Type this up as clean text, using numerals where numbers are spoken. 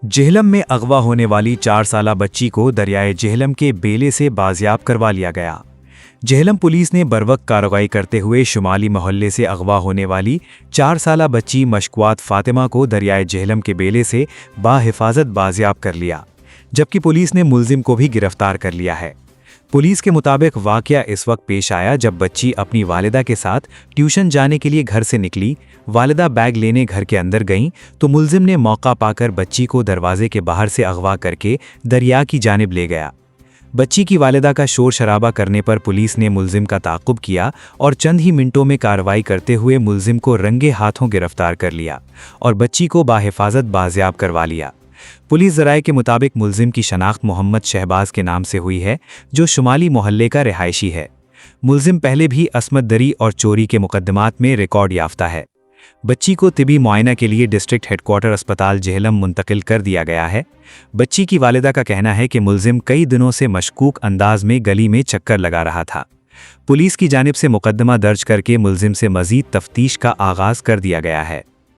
जेहलम में अगवा होने वाली 4 साला बच्ची को दरियाए जेहलम के बेले से बाजियाब करवा लिया गया। जेहलम पुलिस ने बरवक्त कार्रवाई करते हुए शुमाली मोहल्ले से अगवा होने वाली 4 साला बच्ची मशकुआत फातिमा को दरियाए जेहलम के बेले से बाहिफाजत बाजियाब कर लिया, जबकि पुलिस ने मुलजिम को भी गिरफ्तार कर लिया है। पुलिस के मुताबिक वाकया इस वक्त पेश आया जब बच्ची अपनी वालिदा के साथ ट्यूशन जाने के लिए घर से निकली। वालिदा बैग लेने घर के अंदर गईं तो मुलजिम ने मौका पाकर बच्ची को दरवाजे के बाहर से अगवा करके दरिया की जानिब ले गया। बच्ची की वालिदा का शोर शराबा करने पर पुलिस ने मुलजिम का ताक़ुब किया और चंद ही मिनटों में कार्रवाई करते हुए मुलजिम को रंगे हाथों गिरफ्तार कर लिया और बच्ची को बाहिफाजत बाजियाब करवा लिया। पुलिस ज़राए के मुताबिक मुलजिम की शनाख्त मोहम्मद शहबाज के नाम से हुई है, जो शुमाली मोहल्ले का रिहायशी है। मुलजिम पहले भी असमत दरी और चोरी के मुकदमात में रिकॉर्ड याफ्ता है। बच्ची को तिबी मुआयना के लिए डिस्ट्रिक्ट हेडक्वार्टर अस्पताल जेहलम मुंतकिल कर दिया गया है। बच्ची की वालिदा का कहना है कि मुलजिम कई दिनों से मशकूक अंदाज में गली में चक्कर लगा रहा था। पुलिस की जानिब से मुकदमा दर्ज करके मुलजिम से मज़ीद तफ्तीश का आगाज़ कर दिया गया है।